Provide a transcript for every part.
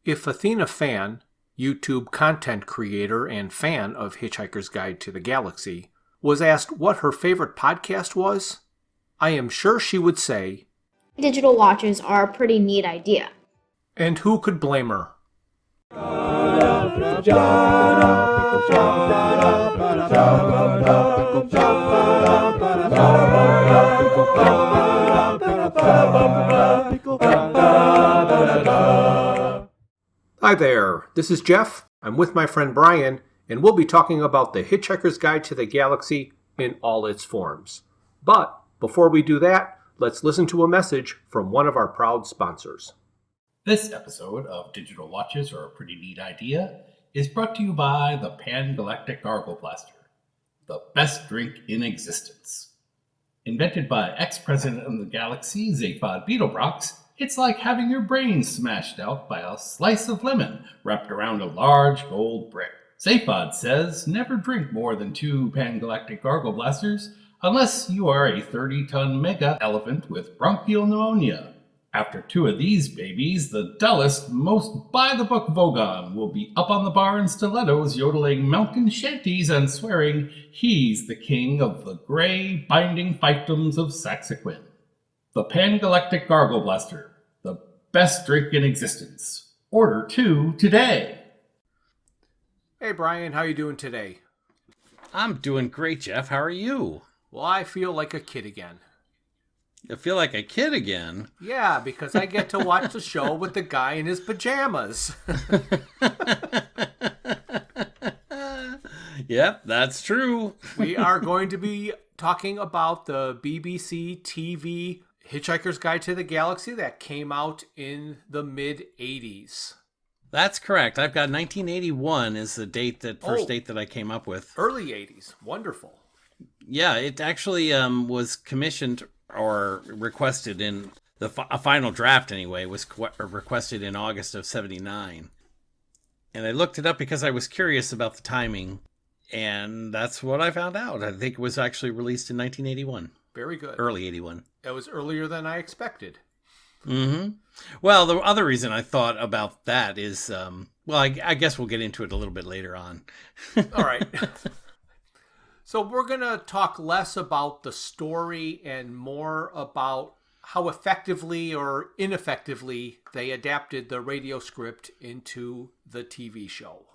If Athena Fan, YouTube content creator and fan of Hitchhiker's Guide to the Galaxy, was asked what her favorite podcast was, I am sure she would say, Digital watches are a pretty neat idea. and who could blame her? Hi there, this is Jeff. I'm with my friend Bryan, and we'll be talking about the Hitchhiker's Guide to the Galaxy in all its forms. But before we do that, let's listen to a message from one of our proud sponsors. This episode of Digital Watches Are a Pretty Neat Idea is brought to you by the Pan-Galactic Gargle Blaster, the best drink in existence. Invented by ex-president of the galaxy, Zaphod Beetlebrox, it's like having your brain smashed out by a slice of lemon wrapped around a large gold brick. Zaphod says never drink more than 2 Pan-Galactic Gargle Blasters unless you are a 30-ton mega elephant with bronchial pneumonia. After 2 of these babies, the dullest, most by-the-book Vogon will be up on the bar in stilettos yodeling mountain shanties and swearing he's the king of the gray binding fiefdoms of Saxaquin. The Pan-Galactic Gargle Blaster, the best drink in existence. Order 2 today. Hey Bryan, how you doing today? I'm doing great, Jeff. How are you? Well, I feel like a kid again. You feel like a kid again? Yeah, because I get to watch the show with the guy in his pajamas. Yep, that's true. We are going to be talking about the BBC TV Hitchhiker's Guide to the Galaxy that came out in the mid-'80s. That's correct. I've got 1981 is the date first date that I came up with. Early 80s. Wonderful. Yeah, it actually was commissioned or requested in a final draft anyway, was requested in August of 79. And I looked it up because I was curious about the timing, and that's what I found out. I think it was actually released in 1981. Very good. Early 81. It was earlier than I expected. Mm-hmm. Well, the other reason I thought about that is, I guess we'll get into it a little bit later on. All right. So we're going to talk less about the story and more about how effectively or ineffectively they adapted the radio script into the TV show.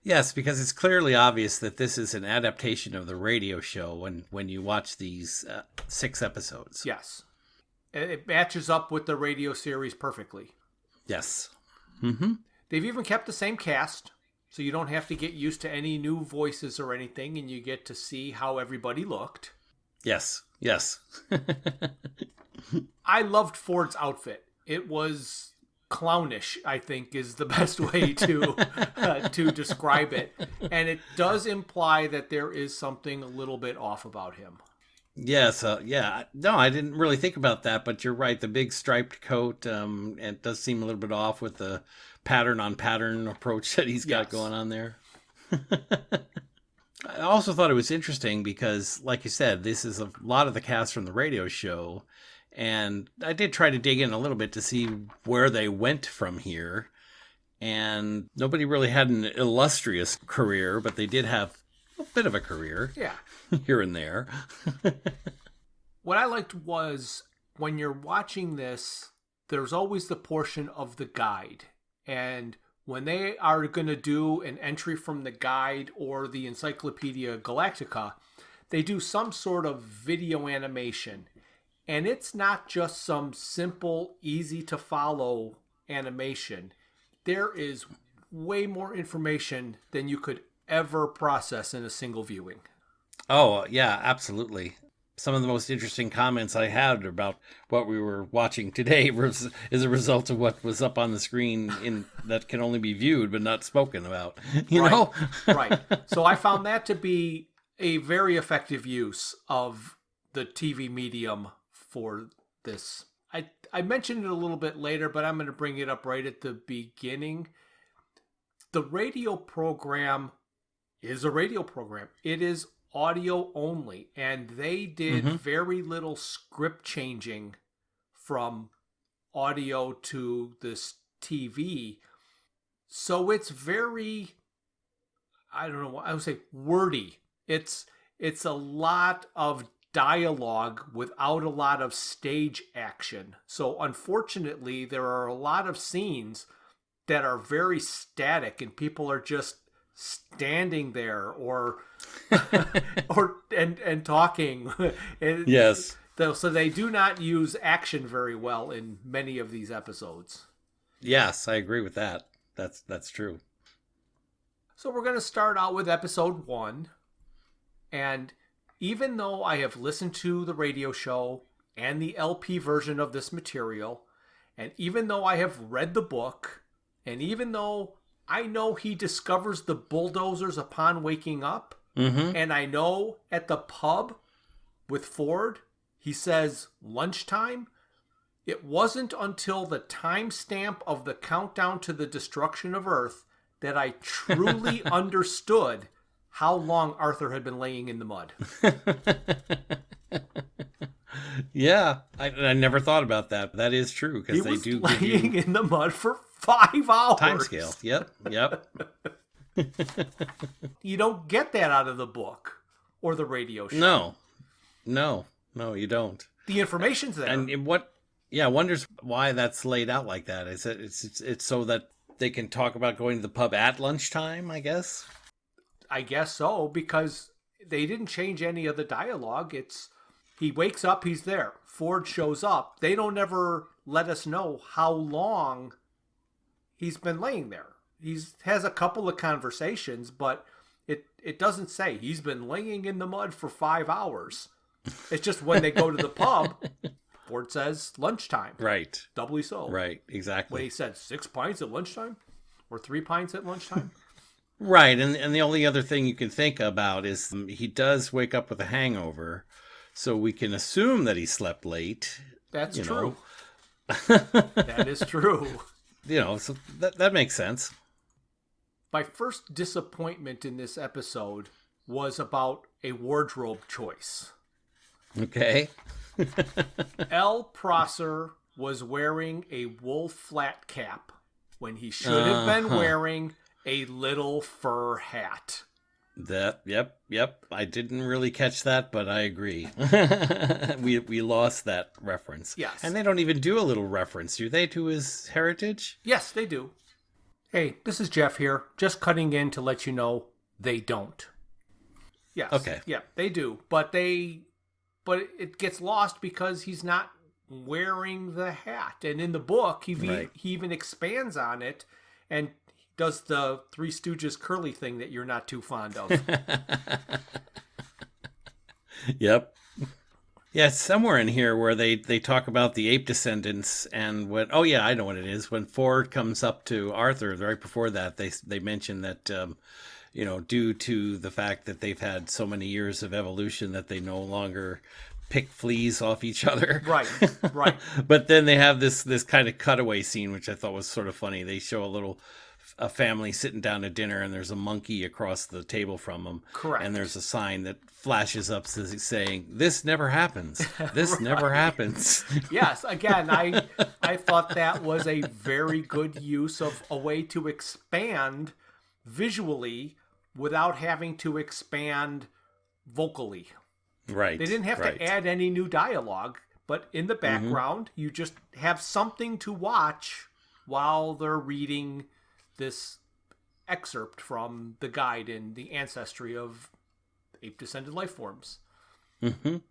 Yes, because it's clearly obvious that this is an adaptation of the radio show when you watch these 6 episodes. Yes. It matches up with the radio series perfectly. Yes. Mm-hmm. They've even kept the same cast, so you don't have to get used to any new voices or anything, and you get to see how everybody looked. Yes. Yes. I loved Ford's outfit. It was clownish, I think, is the best way to describe it. And it does imply that there is something a little bit off about him. Yes, yeah. No, I didn't really think about that, but you're right. The big striped coat, and it does seem a little bit off with the pattern on pattern approach that he's got going on there. I also thought it was interesting because, like you said, this is a lot of the cast from the radio show, and I did try to dig in a little bit to see where they went from here, and nobody really had an illustrious career, but they did have a bit of a career. Yeah. Here and there. What I liked was when you're watching this, there's always the portion of the guide. And when they are going to do an entry from the guide or the Encyclopedia Galactica, they do some sort of video animation. And it's not just some simple, easy to follow animation. There is way more information than you could ever process in a single viewing. Oh, yeah, absolutely. Some of the most interesting comments I had about what we were watching today is a result of what was up on the screen that can only be viewed but not spoken about. You know? Right. So I found that to be a very effective use of the TV medium for this. I mentioned it a little bit later, but I'm going to bring it up right at the beginning. The radio program is a radio program. It is audio only, and they did very little script changing from audio to this TV. So it's very, I don't know, I would say wordy. It's a lot of dialogue without a lot of stage action. So unfortunately, there are a lot of scenes that are very static and people are just standing there or and talking. Yes. So they do not use action very well in many of these episodes. Yes, I agree with that. That's true. So we're going to start out with episode 1. And even though I have listened to the radio show and the LP version of this material, and even though I have read the book, and even though I know he discovers the bulldozers upon waking up, and I know at the pub with Ford, he says lunchtime, it wasn't until the timestamp of the countdown to the destruction of Earth that I truly understood how long Arthur had been laying in the mud. Yeah, I never thought about that. That is true, because they do give you laying in the mud for 5 hours. time scale. Yep. You don't get that out of the book or the radio show. No, you don't. The information's there. And wonders why that's laid out like that. Is it it's so that they can talk about going to the pub at lunchtime, I guess? I guess so, because they didn't change any of the dialogue. It's he wakes up, he's there. Ford shows up. They don't ever let us know how long he's been laying there. He has a couple of conversations, but it doesn't say he's been laying in the mud for 5 hours. It's just when they go to the pub, Ford says lunchtime. Right. Doubly so. Right, exactly. When he said 6 pints at lunchtime or 3 pints at lunchtime. Right, and the only other thing you can think about is he does wake up with a hangover, so we can assume that he slept late. That's true. That is true. So that makes sense. My first disappointment in this episode was about a wardrobe choice. Okay. L. Prosser was wearing a wool flat cap when he should have been wearing a little fur hat. Yep. I didn't really catch that, but I agree. we lost that reference. Yes. And they don't even do a little reference, do they, to his heritage? Yes, they do. Hey, this is Jeff here, just cutting in to let you know they don't. Yes. Okay. Yeah, they do. But it gets lost because he's not wearing the hat. And in the book, he even expands on it and does the Three Stooges curly thing that you're not too fond of. Yep. Yeah, it's somewhere in here where they talk about the ape descendants and when, oh yeah, I know what it is. When Ford comes up to Arthur, right before that, they mention that, due to the fact that they've had so many years of evolution that they no longer pick fleas off each other. Right. But then they have this kind of cutaway scene, which I thought was sort of funny. They show a family sitting down to dinner, and there's a monkey across the table from them. Correct. And there's a sign that flashes up saying, "This never happens. This never happens." Yes, again, I thought that was a very good use of a way to expand visually without having to expand vocally. Right. They didn't have to add any new dialogue, but in the background, you just have something to watch while they're reading this excerpt from the guide in the ancestry of ape-descended life forms. And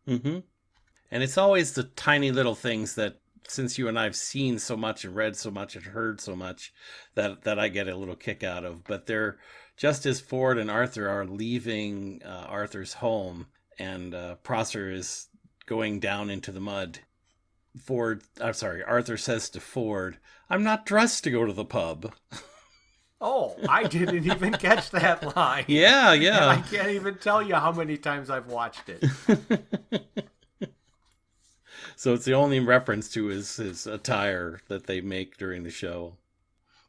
it's always the tiny little things that, since you and I have seen so much and read so much and heard so much, that I get a little kick out of. But they're, just as Ford and Arthur are leaving Arthur's home, and Prosser is going down into the mud, Arthur says to Ford, "I'm not dressed to go to the pub." Oh, I didn't even catch that line. Yeah. And I can't even tell you how many times I've watched it. So it's the only reference to his attire that they make during the show.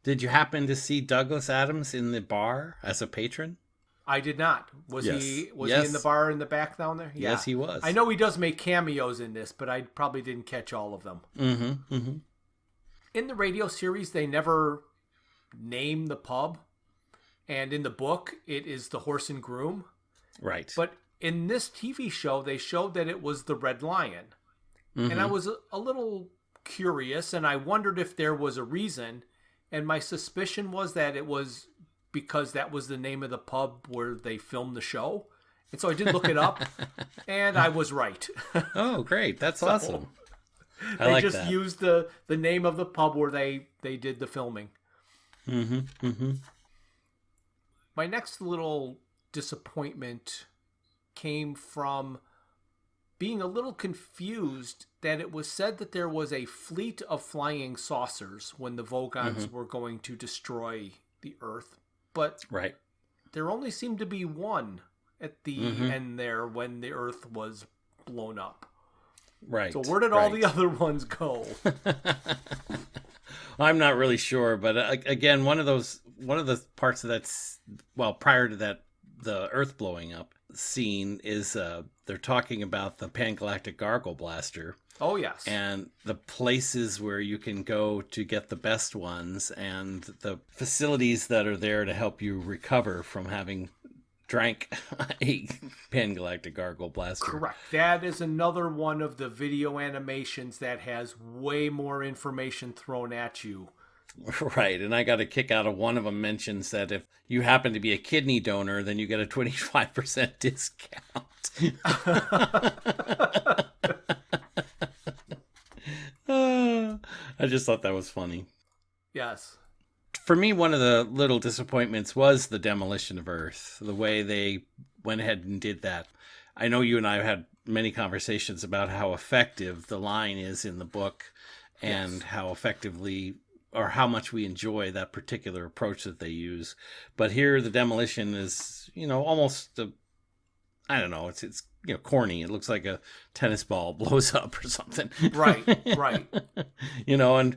Did you happen to see Douglas Adams in the bar as a patron? I did not. Was Yes. he Yes. in the bar in the back down there? Yeah. Yes, he was. I know he does make cameos in this, but I probably didn't catch all of them. In the radio series, they never name the pub. And in the book, it is the Horse and Groom. Right. But in this TV show, they showed that it was the Red Lion. Mm-hmm. And I was a little curious, and I wondered if there was a reason. And my suspicion was that it was because that was the name of the pub where they filmed the show. And so I did look it up, and I was right. Oh, great. That's awesome. I They like just that. used the name of the pub where they did the filming. Mm-hmm. Mm-hmm. My next little disappointment came from being a little confused that it was said that there was a fleet of flying saucers when the Vogons were going to destroy the Earth. But Right. there only seemed to be one at the end there when the Earth was blown up. Right. So where did all the other ones go? I'm not really sure, but again, one of the parts of that's, well, prior to that, the Earth blowing up scene is they're talking about the Pangalactic Gargle Blaster. Oh, yes. And the places where you can go to get the best ones and the facilities that are there to help you recover from having drank a Pangalactic Gargle Blaster. Correct. That is another one of the video animations that has way more information thrown at you. Right. And I got a kick out of one of them mentions that if you happen to be a kidney donor, then you get a 25% discount. I just thought that was funny. Yes. For me, one of the little disappointments was the demolition of Earth, the way they went ahead and did that. I know you and I have had many conversations about how effective the line is in the book and how effectively or how much we enjoy that particular approach that they use. But here the demolition is, almost I don't know, it's corny. It looks like a tennis ball blows up or something. Right. And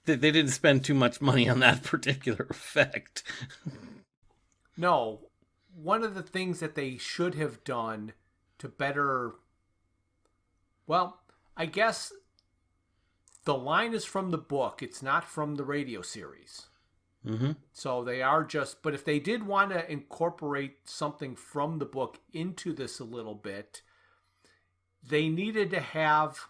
they didn't spend too much money on that particular effect. No. One of the things that they should have done to better... Well, I guess the line is from the book. It's not from the radio series. Mm-hmm. So they are just... But if they did want to incorporate something from the book into this a little bit, they needed to have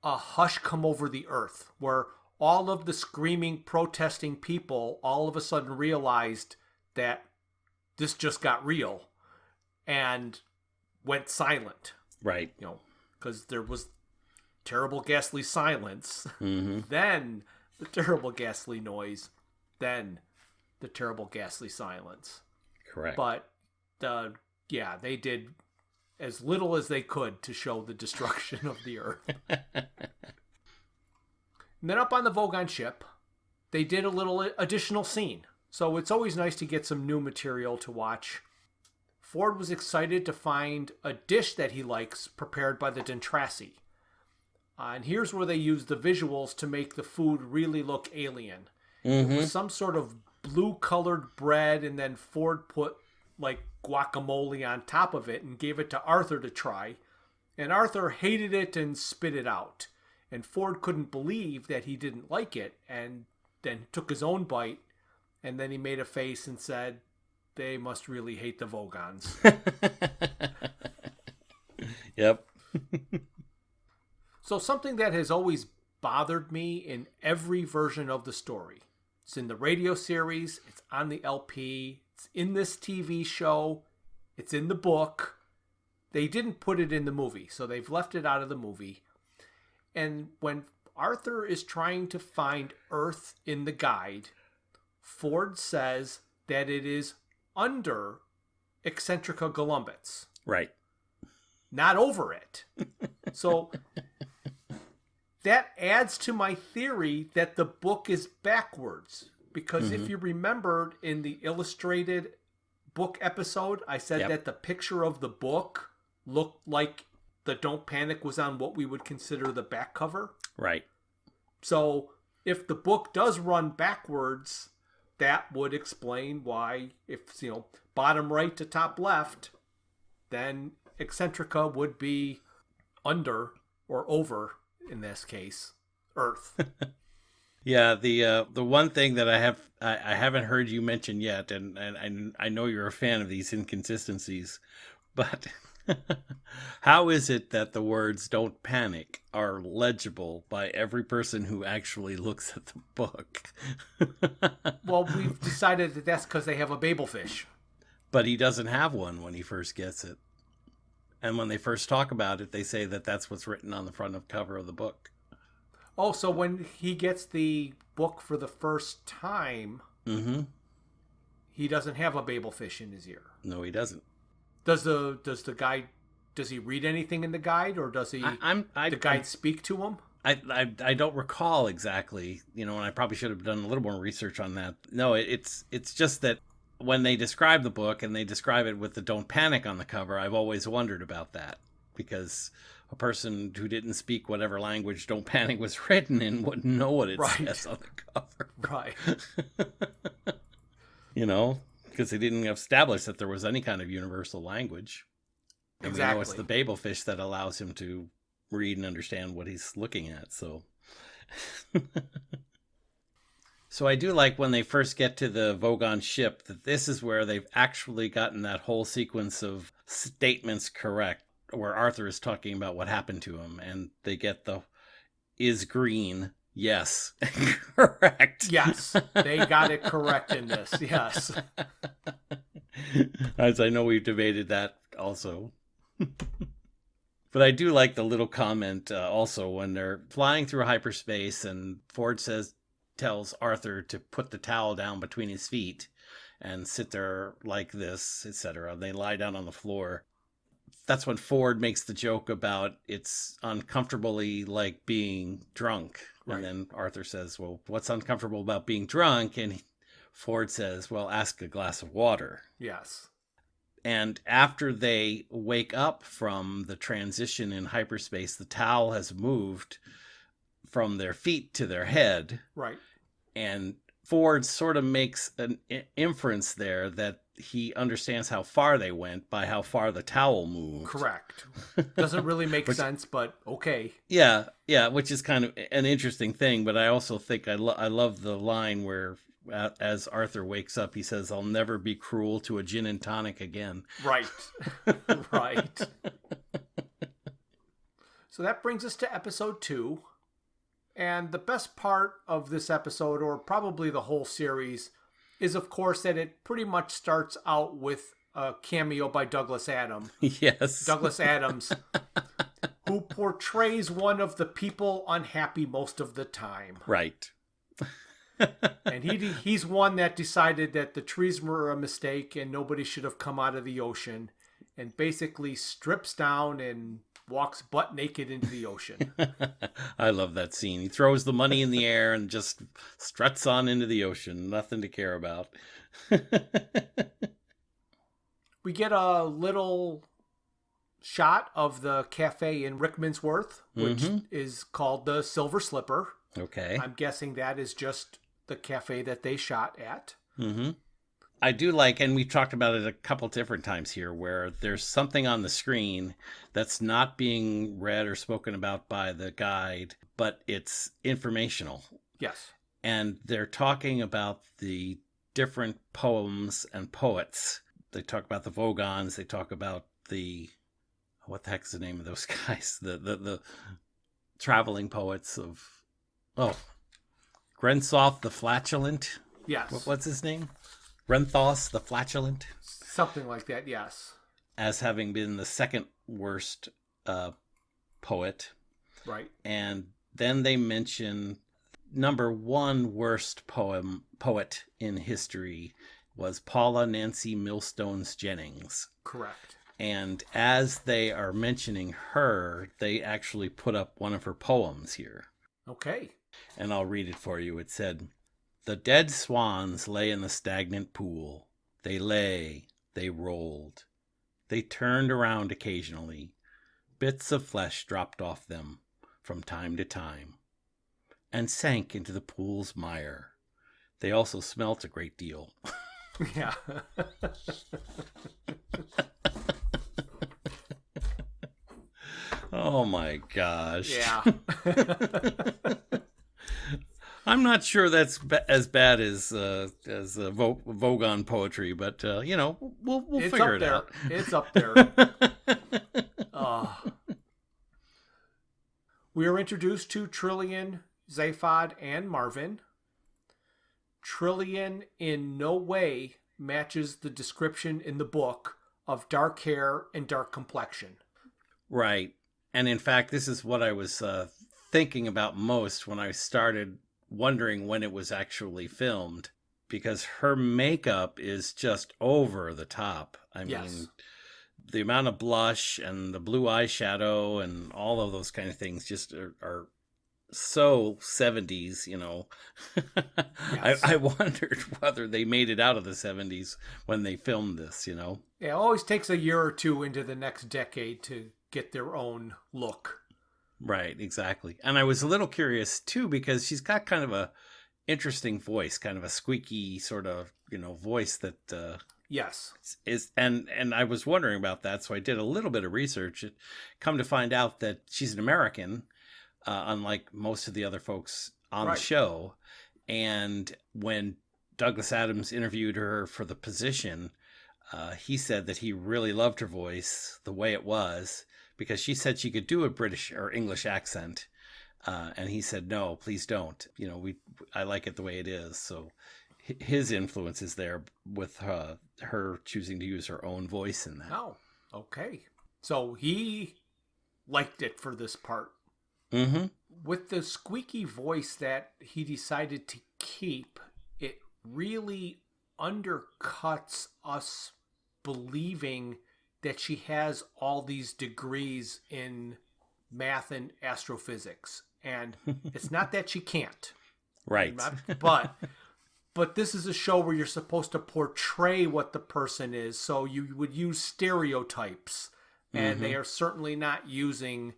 a hush come over the earth where all of the screaming, protesting people all of a sudden realized that this just got real and went silent. Right. Because there was terrible ghastly silence, Mm-hmm. then the terrible ghastly noise, then the terrible ghastly silence. Correct. But they did as little as they could to show the destruction of the Earth. And then up on the Vogon ship, they did a little additional scene. So it's always nice to get some new material to watch. Ford was excited to find a dish that he likes prepared by the Dentrassi. And here's where they used the visuals to make the food really look alien. Mm-hmm. It was some sort of blue-colored bread, and then Ford put like guacamole on top of it and gave it to Arthur to try. And Arthur hated it and spit it out. And Ford couldn't believe that he didn't like it, and then took his own bite, and then he made a face and said, "They must really hate the Vogons." Yep. So something that has always bothered me in every version of the story. It's in the radio series, it's on the LP, it's in this TV show, it's in the book. They didn't put it in the movie, so they've left it out of the movie. And when Arthur is trying to find Earth in the guide, Ford says that it is under Eccentrica Golumbus. Right. Not over it. So that adds to my theory that the book is backwards. Because if you remembered in the illustrated book episode, I said that the picture of the book looked like the Don't Panic was on what we would consider the back cover. Right. So if the book does run backwards, that would explain why, if, bottom right to top left, then Eccentrica would be under or over, in this case, Earth. Yeah, the one thing that I haven't heard you mention yet, and I know you're a fan of these inconsistencies, but how is it that the words "don't panic" are legible by every person who actually looks at the book? Well, we've decided that that's because they have a babelfish. But he doesn't have one when he first gets it. And when they first talk about it, they say that that's what's written on the front of cover of the book. Oh, so when he gets the book for the first time, he doesn't have a babelfish in his ear. No, he doesn't. Does the guide, does he read anything in the guide, or does the guide speak to him? I don't recall exactly, and I probably should have done a little more research on that. No, it's just that when they describe the book and they describe it with the "don't panic" on the cover, I've always wondered about that, because a person who didn't speak whatever language "don't panic" was written in wouldn't know what it says on the cover. Right. Because they didn't establish that there was any kind of universal language. And we know it's the babelfish that allows him to read and understand what he's looking at. So I do like when they first get to the Vogon ship that this is where they've actually gotten that whole sequence of statements correct, where Arthur is talking about what happened to him, and they get the "is green." Yes. Correct. Yes. They got it correct in this. Yes. As I know we've debated that also. But I do like the little comment also when they're flying through hyperspace and Ford tells Arthur to put the towel down between his feet and sit there like this, etc. They lie down on the floor. That's when Ford makes the joke about it's uncomfortably like being drunk. Right. And then Arthur says, well, what's uncomfortable about being drunk? And Ford says, well, ask a glass of water. Yes. And after they wake up from the transition in hyperspace, the towel has moved from their feet to their head. Right. And Ford sort of makes an inference there that he understands how far they went by how far the towel moved. Correct. Doesn't really make sense, but okay. Yeah, which is kind of an interesting thing. But I also think I love the line where, as Arthur wakes up, he says, "I'll never be cruel to a gin and tonic again." Right. Right. So that brings us to episode 2. And the best part of this episode, or probably the whole series, is, of course, that it pretty much starts out with a cameo by Douglas Adams. Yes. Douglas Adams, who portrays one of the people unhappy most of the time. Right. And he's one that decided that the trees were a mistake and nobody should have come out of the ocean, and basically strips down and walks butt naked into the ocean. I love that scene. He throws the money in the air and just struts on into the ocean. Nothing to care about. We get a little shot of the cafe in Rickmansworth, which is called the Silver Slipper. Okay. I'm guessing that is just the cafe that they shot at. Mm-hmm. I do like, and we've talked about it a couple different times here, where there's something on the screen that's not being read or spoken about by the guide, but it's informational. Yes. And they're talking about the different poems and poets. They talk about the Vogons. They talk about what the heck's the name of those guys? The traveling poets of, Grensoff the Flatulent. Yes. What's his name? Renthos the Flatulent? Something like that, yes. As having been the second worst poet. Right. And then they mention number 1 worst poet in history was Paula Nancy Millstones Jennings. Correct. And as they are mentioning her, they actually put up one of her poems here. Okay. And I'll read it for you. It said, "The dead swans lay in the stagnant pool. They lay, they rolled. They turned around occasionally. Bits of flesh dropped off them from time to time and sank into the pool's mire. They also smelt a great deal." Yeah. Oh my gosh. Yeah. I'm not sure that's as bad as Vogon poetry, but we'll It's figure up it there. out. It's up there. Uh, we are introduced to Trillian, Zaphod, and Marvin. Trillian in no way matches the description in the book of dark hair and dark complexion. Right. And in fact, this is what I was thinking about most when I started wondering when it was actually filmed, because her makeup is just over the top. I mean, the amount of blush and the blue eyeshadow and all of those kind of things just are so 70s, Yes. I wondered whether they made it out of the 70s when they filmed this. Yeah, it always takes a year or two into the next decade to get their own look. Right, exactly. And I was a little curious too, because she's got kind of a interesting voice, kind of a squeaky sort of, voice that Yes. is, and I was wondering about that, so I did a little bit of research. Come to find out that she's an American, unlike most of the other folks on the show. And when Douglas Adams interviewed her for the position, he said that he really loved her voice the way it was, because she said she could do a British or English accent. And he said, no, please don't. I like it the way it is. So his influence is there with her choosing to use her own voice in that. Oh, okay. So he liked it for this part. Mm-hmm. With the squeaky voice that he decided to keep, it really undercuts us believing that she has all these degrees in math and astrophysics. And it's not that she can't. Right. But this is a show where you're supposed to portray what the person is. So you would use stereotypes. And they are certainly not using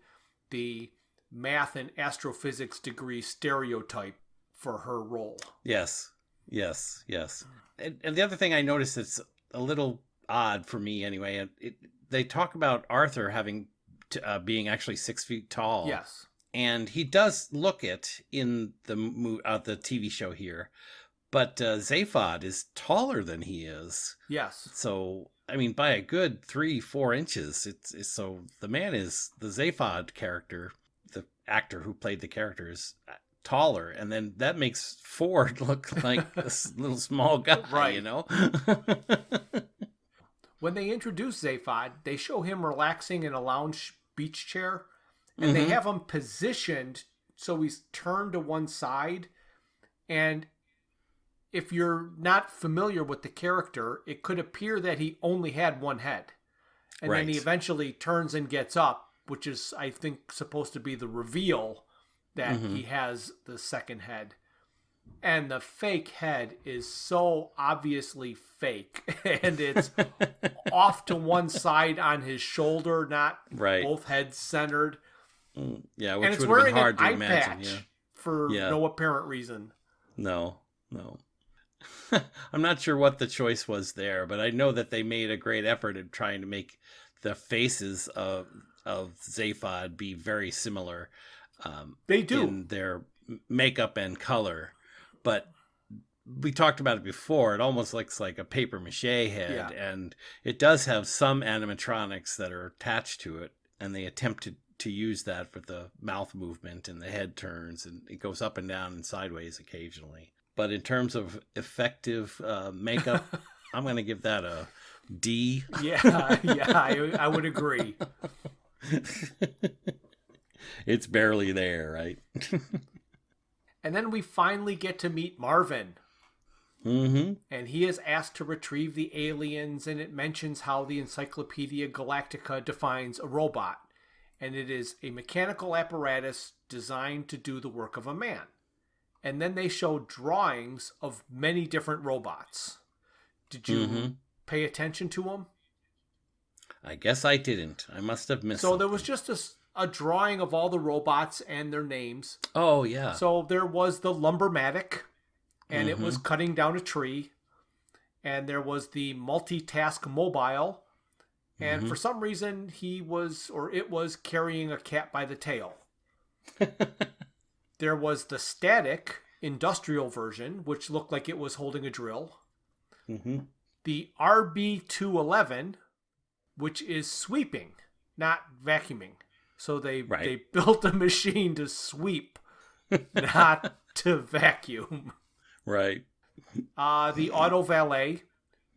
the math and astrophysics degree stereotype for her role. Yes. And the other thing I noticed that's a little odd for me anyway, they talk about Arthur having being actually 6 feet tall. Yes. And he does look it in the TV show here. But Zaphod is taller than he is. Yes. So, I mean, by a good 3-4 inches. It's so the man is, the Zaphod character, the actor who played the character, is taller. And then that makes Ford look like a little small guy, Right. When they introduce Zaphod, they show him relaxing in a lounge beach chair. And they have him positioned so he's turned to one side. And if you're not familiar with the character, it could appear that he only had one head. And then he eventually turns and gets up, which is, I think, supposed to be the reveal that he has the second head. And the fake head is so obviously fake. And it's off to one side on his shoulder, not both heads centered. Yeah, And which it's would have wearing been hard an to eye imagine. patch for no apparent reason. No. I'm not sure what the choice was there, but I know that they made a great effort in trying to make the faces of Zaphod be very similar. They do. In their makeup and color. But we talked about it before. It almost looks like a paper mache head. And it does have some animatronics that are attached to it. And they attempt to use that with the mouth movement and the head turns. And it goes up and down and sideways occasionally. But in terms of effective makeup, I'm going to give that a D. I would agree. It's barely there, right? And then we finally get to meet Marvin. And he is asked to retrieve the aliens, and it mentions how the Encyclopedia Galactica defines a robot. And it is a mechanical apparatus designed to do the work of a man. And then they show drawings of many different robots. Did you pay attention to them? I guess I didn't. I must have missed So there was just a drawing of all the robots and their names. Oh, yeah. So there was the Lumbermatic, and it was cutting down a tree. And there was the Multitask Mobile. And for some reason, it was carrying a cat by the tail. There was the Static, industrial version, which looked like it was holding a drill. Mm-hmm. The RB211, which is sweeping, not vacuuming. So they built a machine to sweep, not to vacuum. Right. The Auto Valet,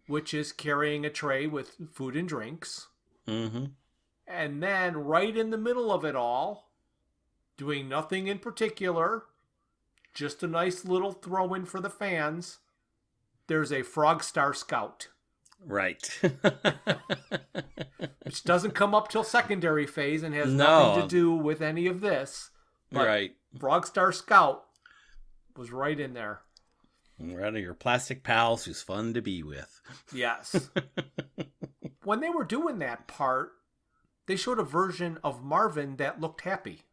which is carrying a tray with food and drinks. Mm-hmm. And then right in the middle of it all, doing nothing in particular, just a nice little throw in for the fans, there's a Frog Star Scout. Right. Which doesn't come up till secondary phase and has nothing to do with any of this. But right. Frog Star Scout was right in there. We're out of your plastic pals who's fun to be with. Yes. When they were doing that part, they showed a version of Marvin that looked happy.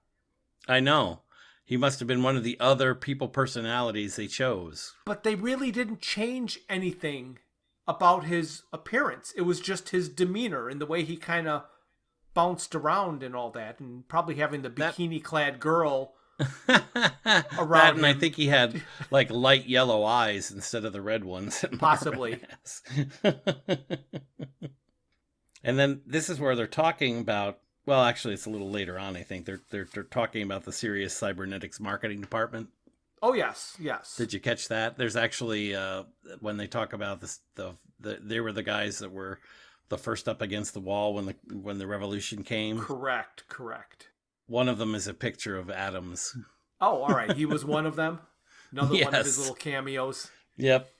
I know. He must have been one of the other people personalities they chose. But they really didn't change anything about his appearance. It was just his demeanor and the way he kind of bounced around and all that, and probably having the bikini-clad girl around him. And I think he had like light yellow eyes instead of the red ones. Possibly. And then this is where they're talking about, well, actually it's a little later on, I think. They're talking about the Sirius Cybernetics marketing department. Oh, yes. Did you catch that? There's actually, when they talk about this, they were the guys that were the first up against the wall when the revolution came. Correct. One of them is a picture of Adams. Oh, all right. He was one of them? Another one of his little cameos? Yep.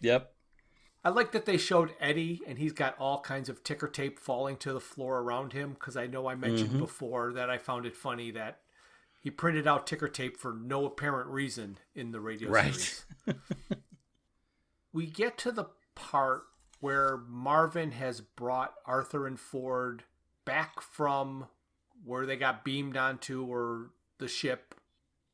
I like that they showed Eddie, and he's got all kinds of ticker tape falling to the floor around him, because I know I mentioned before that I found it funny that he printed out ticker tape for no apparent reason in the radio series. We get to the part where Marvin has brought Arthur and Ford back from where they got beamed onto, or the ship,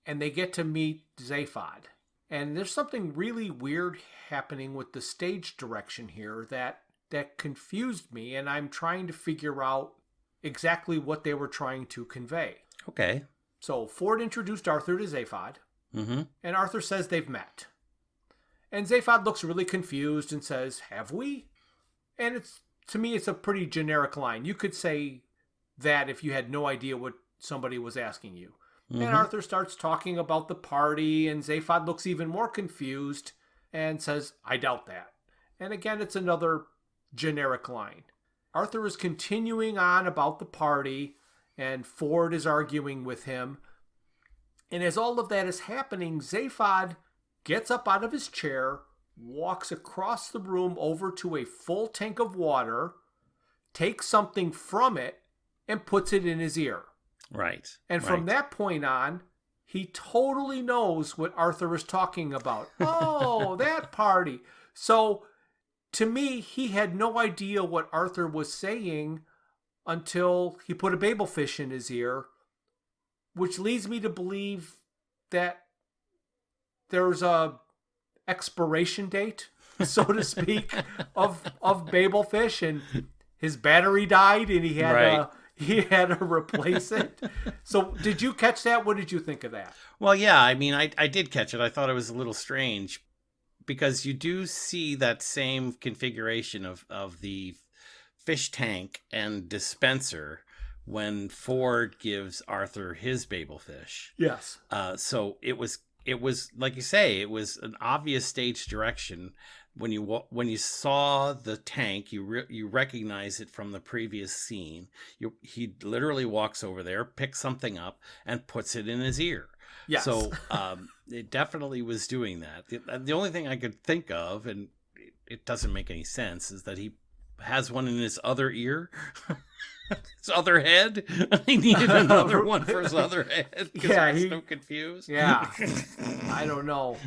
and they get to meet Zaphod. And there's something really weird happening with the stage direction here that confused me, and I'm trying to figure out exactly what they were trying to convey. Okay. So Ford introduced Arthur to Zaphod, and Arthur says they've met. And Zaphod looks really confused and says, "Have we?" And to me, it's a pretty generic line. You could say that if you had no idea what somebody was asking you. And Arthur starts talking about the party, and Zaphod looks even more confused and says, "I doubt that." And again, it's another generic line. Arthur is continuing on about the party, and Ford is arguing with him. And as all of that is happening, Zaphod gets up out of his chair, walks across the room over to a full tank of water, takes something from it, and puts it in his ear. Right. And from that point on, he totally knows what Arthur is talking about. Oh, that party. So, to me, he had no idea what Arthur was saying until he put a babelfish in his ear, which leads me to believe that there's a expiration date, so to speak, of babelfish, and his battery died, and he had to replace it. So did you catch that? What did you think of that? Well, yeah, I mean, I did catch it. I thought it was a little strange because you do see that same configuration of the fish tank and dispenser when Ford gives Arthur his babelfish. Yes. So it was like you say, it was an obvious stage direction. When you saw the tank, you recognize it from the previous scene. He literally walks over there, picks something up, and puts it in his ear. Yes. So it definitely was doing that. The only thing I could think of, and it doesn't make any sense, is that he has one in his other ear, his other head. He needed another one for his other head. Yeah, he's so confused. Yeah, I don't know.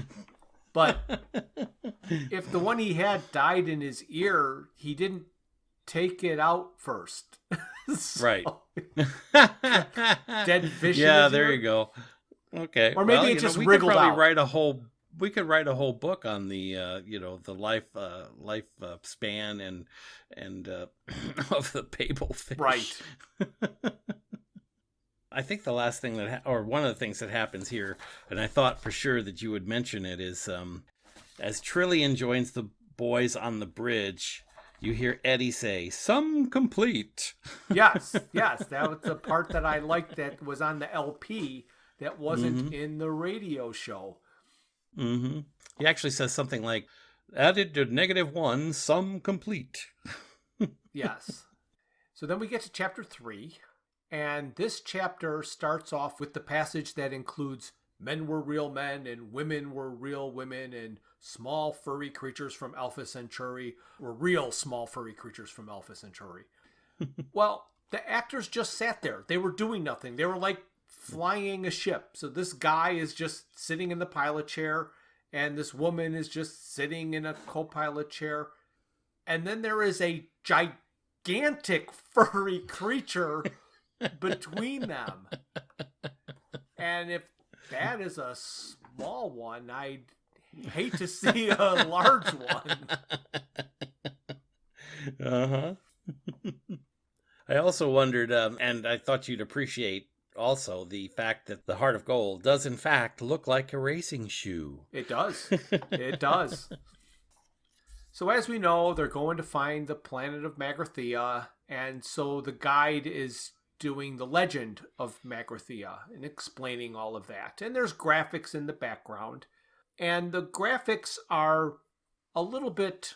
But if the one he had died in his ear, he didn't take it out first. Right. Dead fish. Yeah, there you go. Okay. Or maybe it just wriggled out. We could write a whole book on the the life span and of the babelfish. Right. I think the last thing or one of the things that happens here, and I thought for sure that you would mention it, is as Trillian joins the boys on the bridge, you hear Eddie say, "Some complete." Yes, that was the part that I liked that was on the LP that wasn't in the radio show. Mm-hmm. He actually says something like, "Added to -1, some complete." Yes. So then we get to chapter 3, and this chapter starts off with the passage that includes men were real men and women were real women and small furry creatures from Alpha Centauri were real small furry creatures from Alpha Centauri. Well, the actors just sat there. They were doing nothing. They were like flying a ship. So this guy is just sitting in the pilot chair and this woman is just sitting in a co-pilot chair. And then there is a gigantic furry creature between them. And if that is a small one, I'd hate to see a large one. Uh-huh. I also wondered, and I thought you'd appreciate also the fact that the Heart of Gold does in fact look like a racing shoe. It does. It does. So as we know, they're going to find the planet of Magrathea, and so the guide is doing the legend of Magrathea and explaining all of that. And there's graphics in the background. And the graphics are a little bit,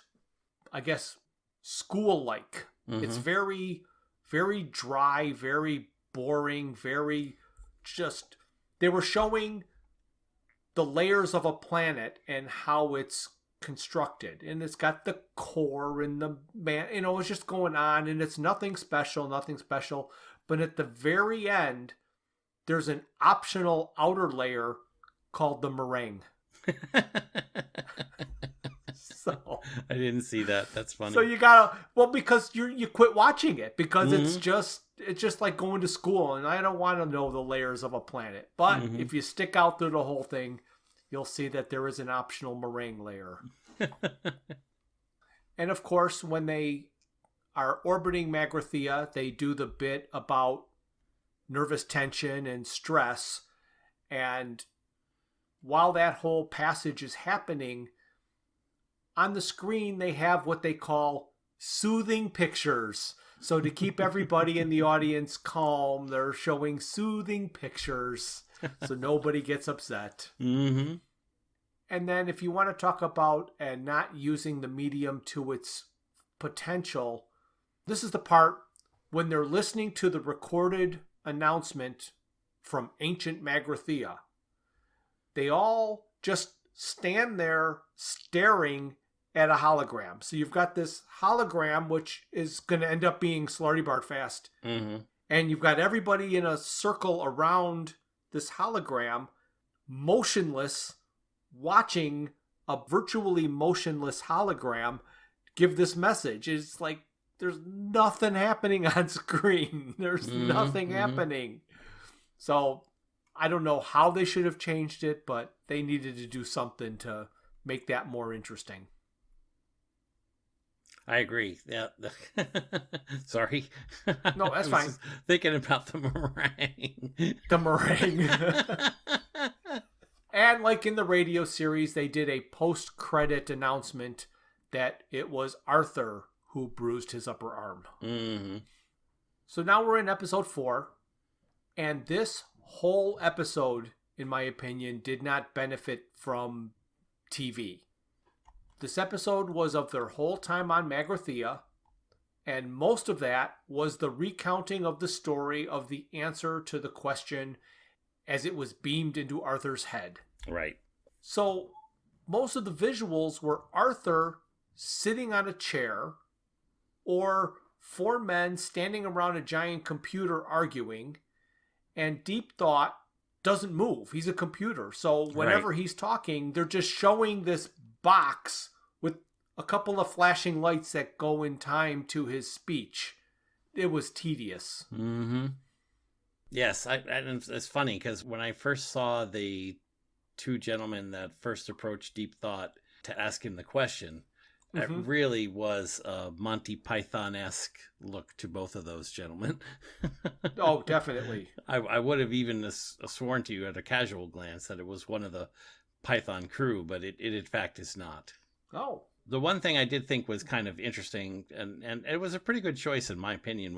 I guess, school-like. Mm-hmm. It's very, very dry, very boring, very just... They were showing the layers of a planet and how it's constructed, and it's got the core and the man, it's just going on, and it's nothing special, but at the very end there's an optional outer layer called the meringue. So I didn't see that. That's funny. So you gotta, because you quit watching it because it's just like going to school, and I don't want to know the layers of a planet, but if you stick out through the whole thing, you'll see that there is an optional meringue layer. And of course, when they are orbiting Magrathea, they do the bit about nervous tension and stress. And while that whole passage is happening, on the screen they have what they call soothing pictures. So to keep everybody in the audience calm, they're showing soothing pictures so nobody gets upset. Mm-hmm. And then if you want to talk about not using the medium to its potential, this is the part when they're listening to the recorded announcement from ancient Magrathea. They all just stand there staring at a hologram. So you've got this hologram, which is going to end up being Slarty Bartfast. Mm-hmm. And you've got everybody in a circle around this hologram, motionless, watching a virtually motionless hologram give this message. It's like there's nothing happening on screen. There's nothing happening. So I don't know how they should have changed it, but they needed to do something to make that more interesting. I agree. Yeah. Sorry. No, that's fine. Thinking about the meringue. The meringue. And like in the radio series, they did a post-credit announcement that it was Arthur who bruised his upper arm. Mm-hmm. So now we're in episode 4, and this whole episode, in my opinion, did not benefit from TV. This episode was of their whole time on Magrathea, and most of that was the recounting of the story of the answer to the question as it was beamed into Arthur's head. Right. So most of the visuals were Arthur sitting on a chair or 4 men standing around a giant computer arguing, and Deep Thought doesn't move. He's a computer. So whenever he's talking, they're just showing this box with a couple of flashing lights that go in time to his speech. It was tedious. Mm-hmm. Yes, it's funny because when I first saw the 2 gentlemen that first approached Deep Thought to ask him the question, It really was a Monty Python-esque look to both of those gentlemen. Oh, definitely. I would have even sworn to you at a casual glance that it was one of the Python crew, but it in fact is not. Oh. The one thing I did think was kind of interesting, and it was a pretty good choice in my opinion,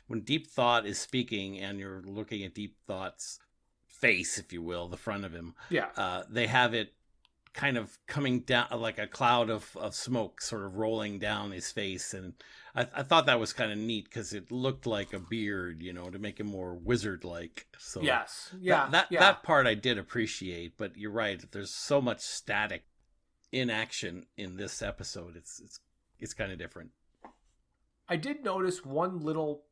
when Deep Thought is speaking and you're looking at Deep Thought's face, if you will, the front of him. Yeah. They have it kind of coming down like a cloud of smoke sort of rolling down his face, and I thought that was kind of neat because it looked like a beard, to make him more wizard-like. So yes. Yeah. That part I did appreciate, but you're right, there's so much static in action in this episode. It's kind of different. I did notice one little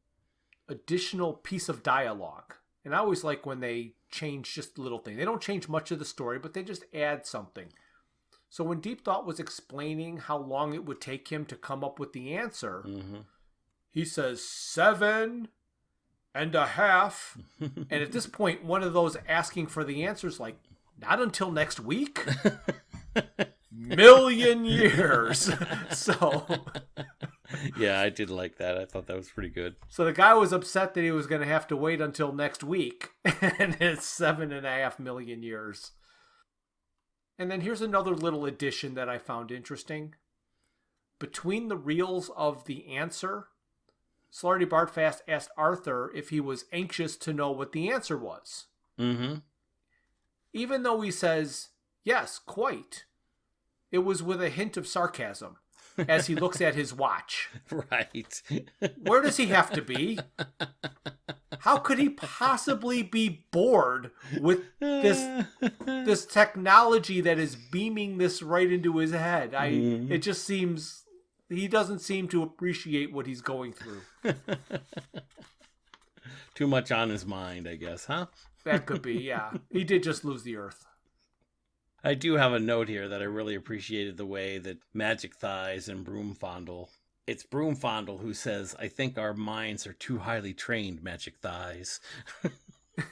additional piece of dialogue, and I always like when they change just a little thing. They don't change much of the story, but they just add something. So when Deep Thought was explaining how long it would take him to come up with the answer, he says 7.5. And at this point, one of those asking for the answers like, not until next week? Million years. So yeah, I did like that. I thought that was pretty good. So the guy was upset that he was going to have to wait until next week, and it's 7.5 million years. And then here's another little addition that I found interesting. Between the reels of the answer, Slarty Bartfast asked Arthur if he was anxious to know what the answer was. Even though he says, yes, quite, it was with a hint of sarcasm as he looks at his watch. Right. Where does he have to be? How could he possibly be bored with this technology that is beaming this right into his head? It just seems he doesn't seem to appreciate what he's going through. Too much on his mind, I guess, huh? That could be, yeah. He did just lose the Earth. I do have a note here that I really appreciated the way that Magic Thighs and Broomfondle. It's Broomfondle who says, I think our minds are too highly trained, Magic Thighs.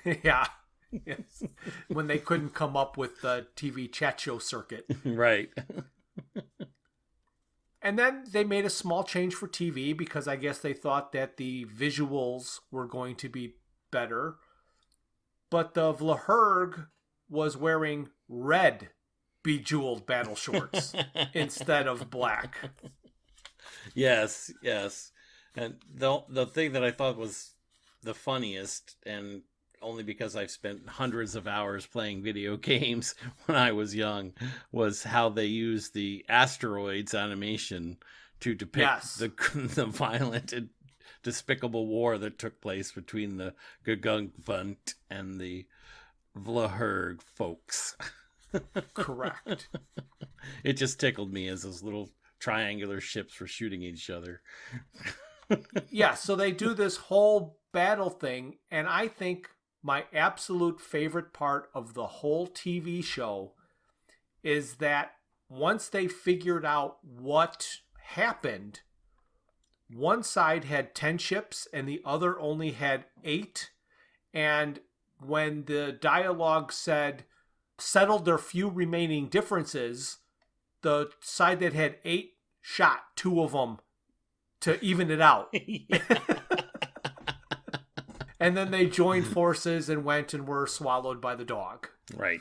Yeah. Yes. When they couldn't come up with the TV chat show circuit. Right. And then they made a small change for TV because I guess they thought that the visuals were going to be better. But the Vlahurg was wearing red bejeweled battle shorts instead of black. Yes. And the thing that I thought was the funniest, and only because I've spent hundreds of hours playing video games when I was young, was how they used the asteroids animation to depict the violent and despicable war that took place between the Gugungvunt and the Vlahurg folks. Correct. It just tickled me as those little triangular ships were shooting each other. Yeah, so they do this whole battle thing, and I think my absolute favorite part of the whole TV show is that once they figured out what happened, one side had 10 ships and the other only had 8. And when the dialogue said, settled their few remaining differences, the side that had 8 shot 2 of them to even it out. And then they joined forces and went and were swallowed by the dog. Right.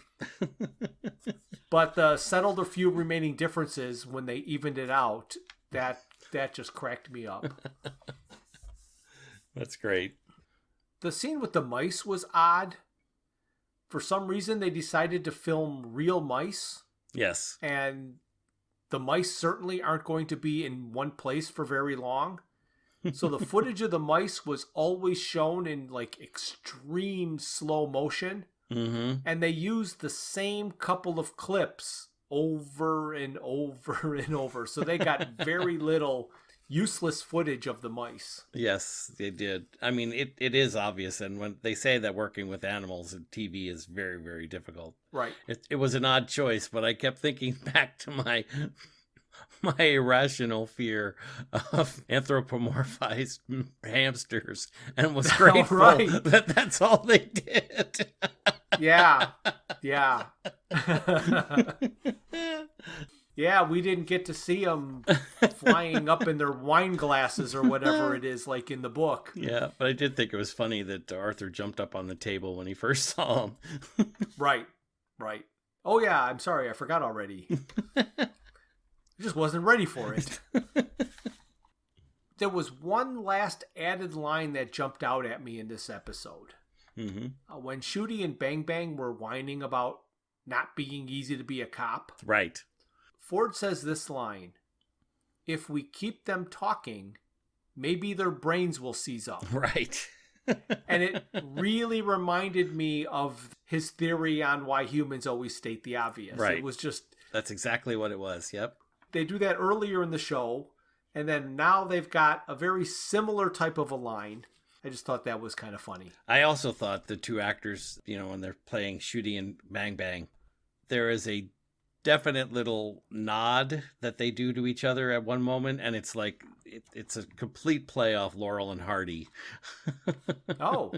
But the settled a few remaining differences, when they evened it out, that just cracked me up. That's great. The scene with the mice was odd. For some reason, they decided to film real mice. Yes. And the mice certainly aren't going to be in one place for very long. So the footage of the mice was always shown in like extreme slow motion. Mm-hmm. And they used the same couple of clips over and over and over. So they got very little useless footage of the mice. Yes, they did. I mean, it is obvious. And when they say that working with animals in TV is very, very difficult. Right. It was an odd choice, but I kept thinking back to my irrational fear of anthropomorphized hamsters and was grateful that that's all they did. Yeah. Yeah, we didn't get to see them flying up in their wine glasses or whatever it is, like in the book. Yeah, but I did think it was funny that Arthur jumped up on the table when he first saw him. Right. Oh, yeah, I'm sorry. I forgot already. I just wasn't ready for it. There was one last added line that jumped out at me in this episode. Mm-hmm. When Shooty and Bang Bang were whining about not being easy to be a cop. Right. Ford says this line, "If we keep them talking, maybe their brains will seize up." Right. And it really reminded me of his theory on why humans always state the obvious. Right. It was just... That's exactly what it was, yep. They do that earlier in the show, and then now they've got a very similar type of a line. I just thought that was kind of funny. I also thought the two actors, when they're playing Shooty and Bang Bang, there is a definite little nod that they do to each other at one moment, and it's like it's a complete play off Laurel and Hardy. Oh.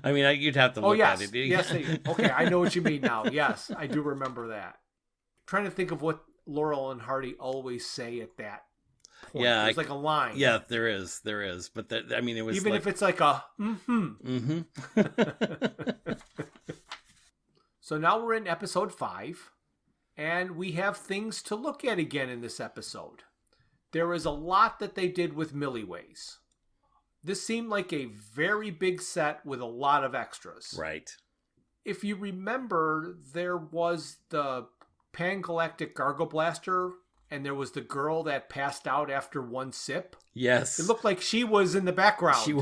I mean, you'd have to look yes. at it. Yes. Okay, I know what you mean now. Yes, I do remember that. Trying to think of what Laurel and Hardy always say at that point. Yeah, There's like a line. Yeah, there is. But it was even if it's like a mm-hmm. So now we're in episode 5, and we have things to look at again in this episode. There is a lot that they did with Milliways. This seemed like a very big set with a lot of extras. Right. If you remember, there was the Pan-Galactic Gargle Blaster, and there was the girl that passed out after one sip. Yes. It looked like she was in the background. She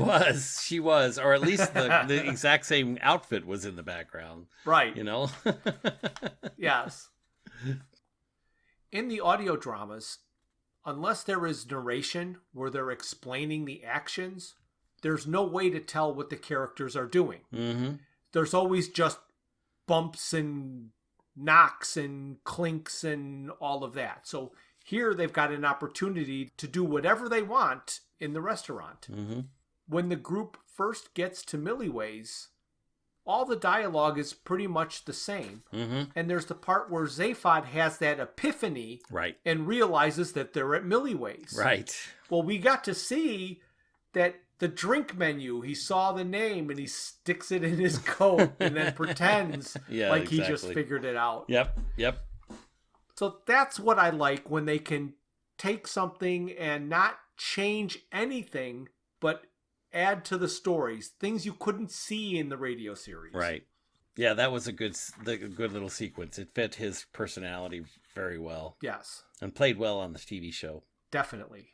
was. Or at least the exact same outfit was in the background. Right. Yes. In the audio dramas, unless there is narration where they're explaining the actions, there's no way to tell what the characters are doing. Mm-hmm. There's always just bumps and knocks and clinks and all of that. So here they've got an opportunity to do whatever they want in the restaurant. Mm-hmm. When the group first gets to Milliways, all the dialogue is pretty much the same. Mm-hmm. And there's the part where Zaphod has that epiphany, right, and realizes that they're at Milliways. Right. Well, we got to see that the drink menu, he saw the name and he sticks it in his coat and then pretends he just figured it out. Yep. So that's what I like, when they can take something and not change anything, but add to the stories, things you couldn't see in the radio series. Right. Yeah, that was a good little sequence. It fit his personality very well. Yes. And played well on the TV show. Definitely.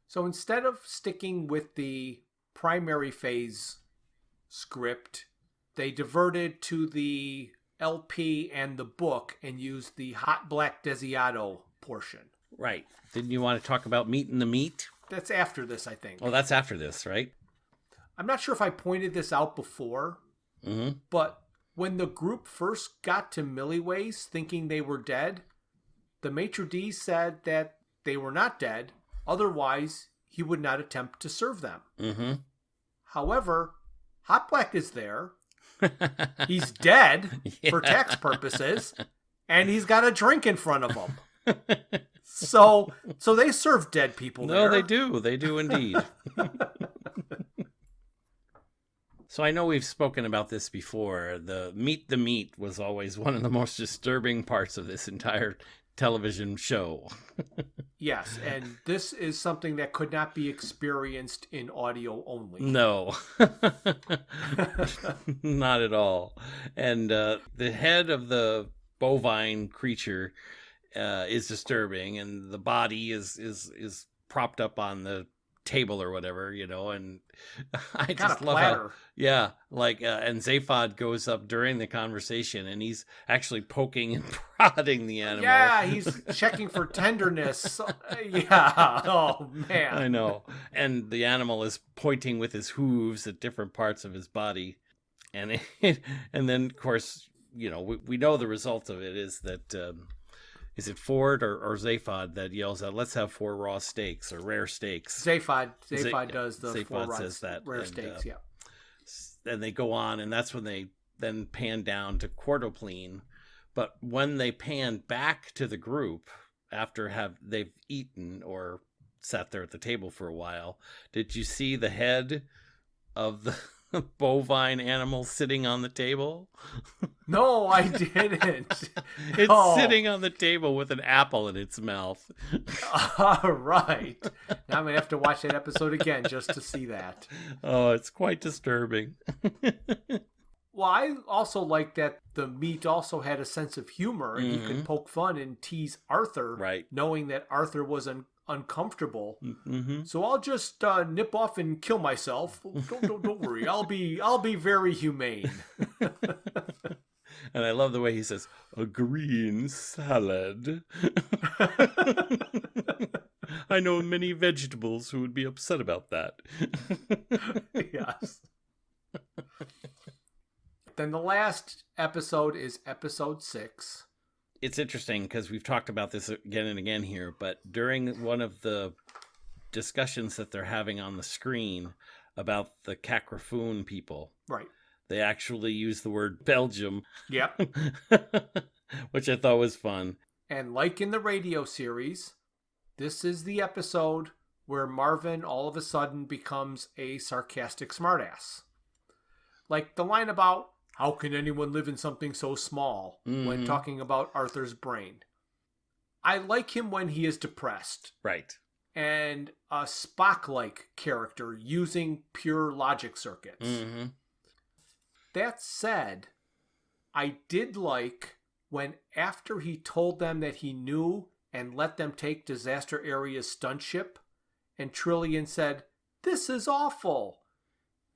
So instead of sticking with the primary phase script, they diverted to the LP and the book and used the Hot Black Desiato portion. Right. Didn't you want to talk about Meeting the Meat? That's after this, I think. Oh, that's after this, right? I'm not sure if I pointed this out before, but when the group first got to Milliways thinking they were dead, the maitre d' said that they were not dead, otherwise he would not attempt to serve them. Mm-hmm. However, Hot Black is there. He's dead for tax purposes, and he's got a drink in front of him. So they serve dead people there. No, they do. They do indeed. So I know we've spoken about this before. The Meet the Meat was always one of the most disturbing parts of this entire television show. Yes, and this is something that could not be experienced in audio only. No. Not at all. And the head of the bovine creature is disturbing, and the body is propped up on the table or whatever, and I just love how, and Zaphod goes up during the conversation and he's actually poking and prodding the animal. Yeah, he's checking for tenderness. Yeah, oh man. I know. And the animal is pointing with his hooves at different parts of his body. And and then of course, we know the result of it is that is it Ford or Zaphod that yells out, "Let's have 4 raw steaks or rare steaks"? Zaphod does the Zaphod 4 says that, rare steaks, yeah. And they go on, and that's when they then pan down to Quartopleen. But when they pan back to the group, after they've eaten or sat there at the table for a while, did you see the head of the bovine animal sitting on the table? No, I didn't. It's sitting on the table with an apple in its mouth. All right. Now I'm going to have to watch that episode again just to see that. Oh, it's quite disturbing. Well, I also like that the meat also had a sense of humor, and he Mm-hmm. could poke fun and tease Arthur, Right. knowing that Arthur was uncomfortable. Mm-hmm. So I'll just nip off and kill myself. Don't worry. I'll be very humane. And I love the way he says, "A green salad." I know many vegetables who would be upset about that. Yes. Then the last episode is episode 6. It's interesting because we've talked about this again and again here, but during one of the discussions that they're having on the screen about the Kakrafoon people, Right. they actually use the word Belgium, Yep. which I thought was fun. And like in the radio series, this is the episode where Marvin all of a sudden becomes a sarcastic smartass. Like the line about, how can anyone live in something so small, when talking about Arthur's brain. I like him when he is depressed. Right. And a Spock-like character using pure logic circuits. Mm-hmm. That said, I did like when after he told them that he knew and let them take Disaster Area's stunt ship, and Trillian said, "This is awful."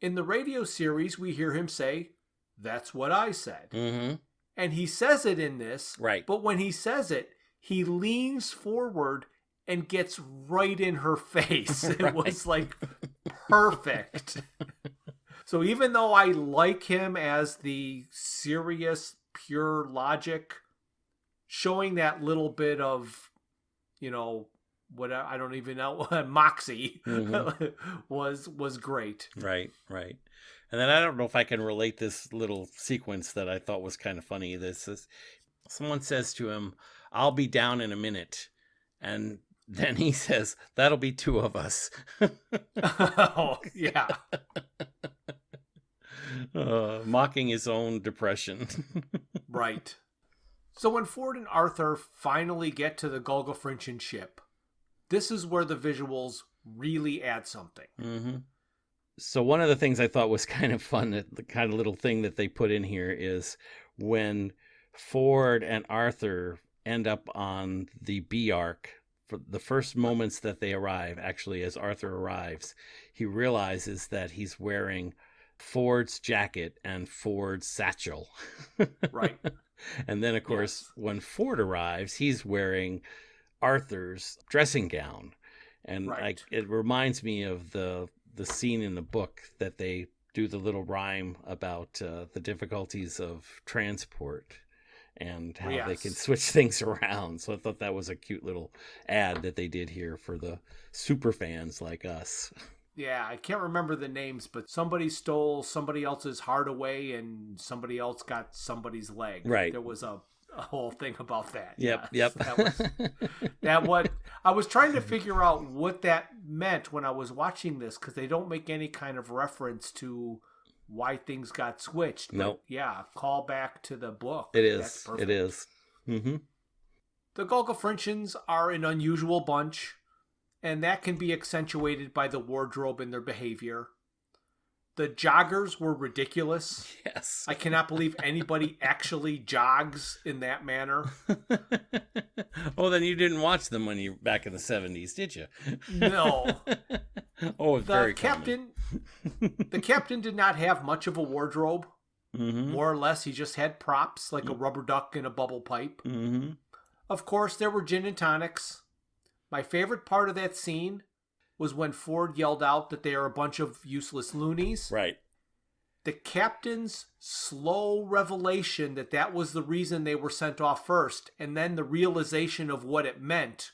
In the radio series, we hear him say, "That's what I said." Mm-hmm. And he says it in this, Right. but when he says it, he leans forward and gets right in her face. It was like perfect. So even though I like him as the serious, pure logic, showing that little bit of, what I don't even know, moxie was great. Right, right. And then I don't know if I can relate this little sequence that I thought was kind of funny. This is, someone says to him, "I'll be down in a minute." And then he says, "That'll be 2 of us." Oh, yeah. Mocking his own depression. Right. So when Ford and Arthur finally get to the Gulgafrinchen ship, this is where the visuals really add something. Mm-hmm. So one of the things I thought was kind of fun, the kind of little thing that they put in here, is when Ford and Arthur end up on the B Arc, for the first moments that they arrive, actually as Arthur arrives, he realizes that he's wearing Ford's jacket and Ford's satchel. Right. And then, of course, when Ford arrives, he's wearing Arthur's dressing gown. And Right. it reminds me of the scene in the book that they do the little rhyme about the difficulties of transport and how they can switch things around. So I thought that was a cute little ad that they did here for the super fans like us. Yeah, I can't remember the names, but somebody stole somebody else's heart away and somebody else got somebody's leg. Right. There was a whole thing about that. Yep, Yes, yep. I was trying to figure out what that meant when I was watching this, because they don't make any kind of reference to why things got switched. But Nope. yeah, call back to the book. It That's is. perfect. It is. Mm-hmm. The Gulgafrinchens are an unusual bunch, and that can be accentuated by the wardrobe and their behavior. The joggers were ridiculous. Yes. I cannot believe anybody actually jogs in that manner. Oh, then you didn't watch them when you were back in the 70s, did you? No. Oh, it's very The common. captain did not have much of a wardrobe. Mm-hmm. More or less, he just had props like a rubber duck and a bubble pipe. Mm-hmm. Of course, there were gin and tonics. My favorite part of that scene was when Ford yelled out that they are a bunch of useless loonies. Right. The captain's slow revelation that that was the reason they were sent off first, and then the realization of what it meant,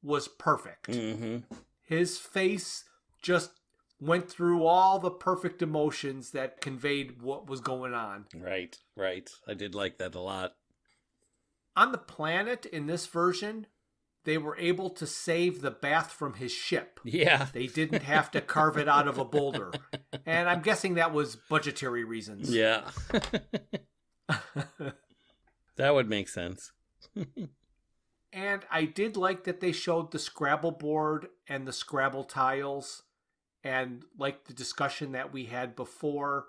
was perfect. Mm-hmm. His face just went through all the perfect emotions that conveyed what was going on. Right, right. I did like that a lot. On the planet in this version, they were able to save the bath from his ship. Yeah. They didn't have to carve it out of a boulder. And I'm guessing that was budgetary reasons. Yeah. That would make sense. And I did like that they showed the Scrabble board and the Scrabble tiles, and like the discussion that we had before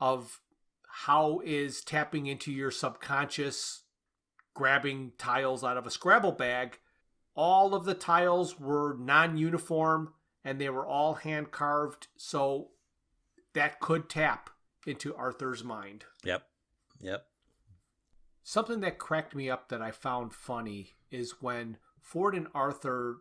of how is tapping into your subconscious, grabbing tiles out of a Scrabble bag. All of the tiles were non-uniform and they were all hand carved, so that could tap into Arthur's mind. Yep. Something that cracked me up that I found funny is when Ford and Arthur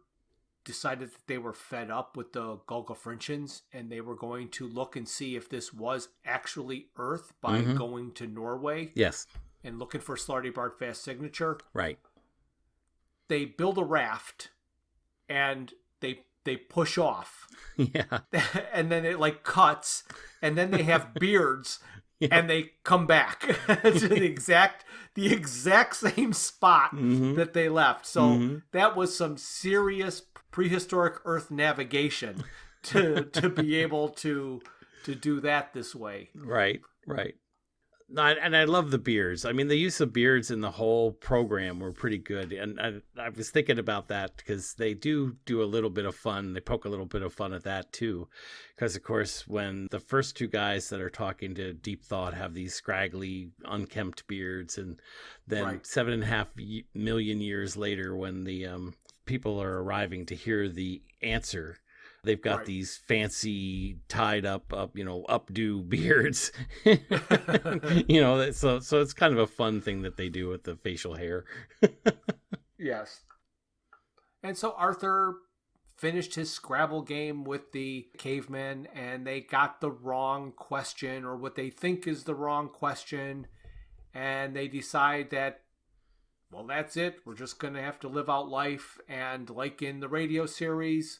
decided that they were fed up with the Gulgafrinchans and they were going to look and see if this was actually Earth by going to Norway. Yes. And looking for Slarty Bartfast's signature. Right. They build a raft and they push off. Yeah. And then it like cuts and then they have beards. Yep. And they come back to the exact same spot that they left. So that was some serious prehistoric Earth navigation to be able to do that this way. Right. And I love the beards. I mean, the use of beards in the whole program were pretty good. And I was thinking about that because they do a little bit of fun. They poke a little bit of fun at that too. Because, of course, when the first two guys that are talking to Deep Thought have these scraggly, unkempt beards, and then 7.5 million years later when the people are arriving to hear the answer, they've got these fancy tied up, updo beards, so it's kind of a fun thing that they do with the facial hair. Yes. And so Arthur finished his Scrabble game with the cavemen and they got the wrong question or what they think is the wrong question. And they decide that, well, that's it. We're just going to have to live out life. And like in the radio series,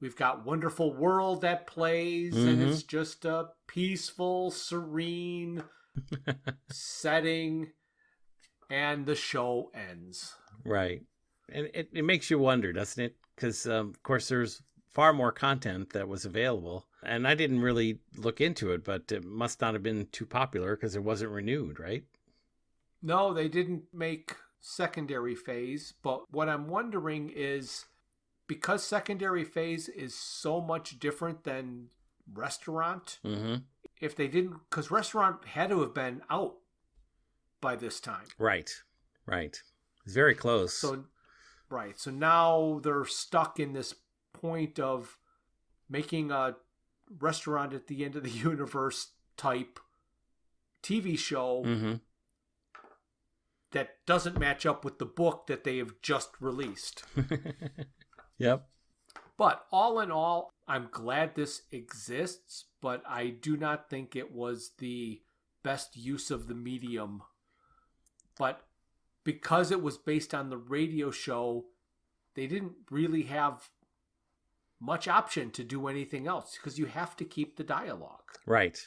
we've got Wonderful World that plays, and it's just a peaceful, serene setting, and the show ends. Right. And it makes you wonder, doesn't it? Because, of course, there's far more content that was available, and I didn't really look into it, but it must not have been too popular because it wasn't renewed, right? No, they didn't make secondary phase, but what I'm wondering is, because secondary phase is so much different than restaurant, if they didn't, because restaurant had to have been out by this time. Right. It's very close. So now they're stuck in this point of making a restaurant at the end of the universe type TV show that doesn't match up with the book that they have just released. Yep. But all in all, I'm glad this exists, but I do not think it was the best use of the medium. But because it was based on the radio show, they didn't really have much option to do anything else because you have to keep the dialogue. Right.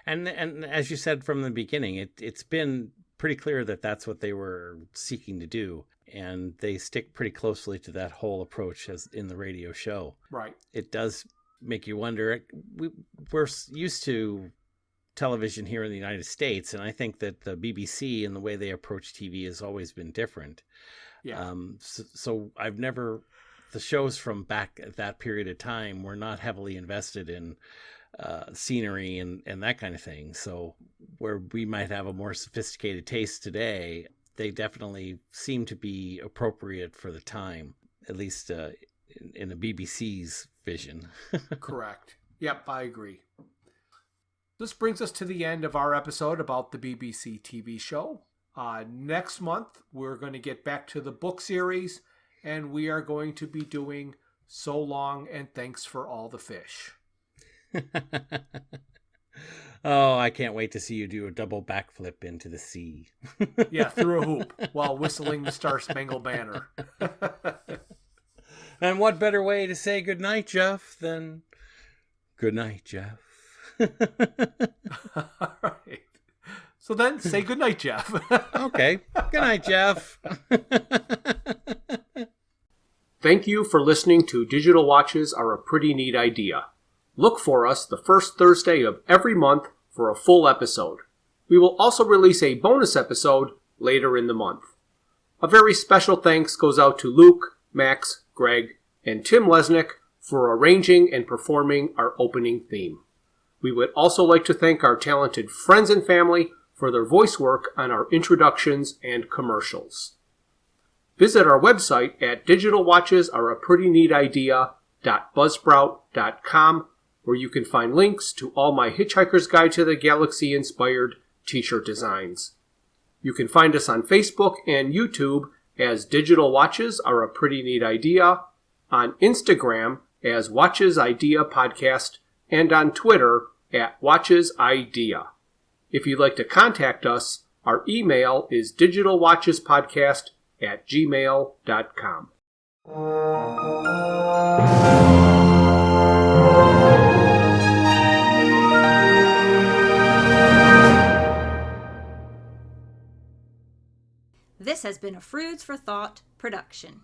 And as you said from the beginning, it's been pretty clear that that's what they were seeking to do. And they stick pretty closely to that whole approach as in the radio show. Right. It does make you wonder. We're used to television here in the United States, and I think that the BBC and the way they approach TV has always been different. Yeah. So I've never, the shows from back at that period of time were not heavily invested in scenery and that kind of thing. So where we might have a more sophisticated taste today, they definitely seem to be appropriate for the time, at least in the BBC's vision. Correct. Yep, I agree. This brings us to the end of our episode about the BBC TV show. Next month, we're going to get back to the book series, and we are going to be doing So Long and Thanks for All the Fish. Oh, I can't wait to see you do a double backflip into the sea. Yeah, through a hoop while whistling the Star Spangled Banner. And what better way to say goodnight, Jeff, than good night, Jeff. All right. So then say goodnight, Jeff. Okay. Good night, Jeff. Thank you for listening to Digital Watches Are a Pretty Neat Idea. Look for us the first Thursday of every month for a full episode. We will also release a bonus episode later in the month. A very special thanks goes out to Luke, Max, Greg, and Tim Lesnick for arranging and performing our opening theme. We would also like to thank our talented friends and family for their voice work on our introductions and commercials. Visit our website at digitalwatchesareapretyneatidea.buzzsprout.com, where you can find links to all my Hitchhiker's Guide to the Galaxy inspired t-shirt designs. You can find us on Facebook and YouTube as Digital Watches Are a Pretty Neat Idea, on Instagram as Watches Idea Podcast, and on Twitter at Watches Idea. If you'd like to contact us, our email is digitalwatchespodcast@gmail.com. This has been a Froods for Thought production.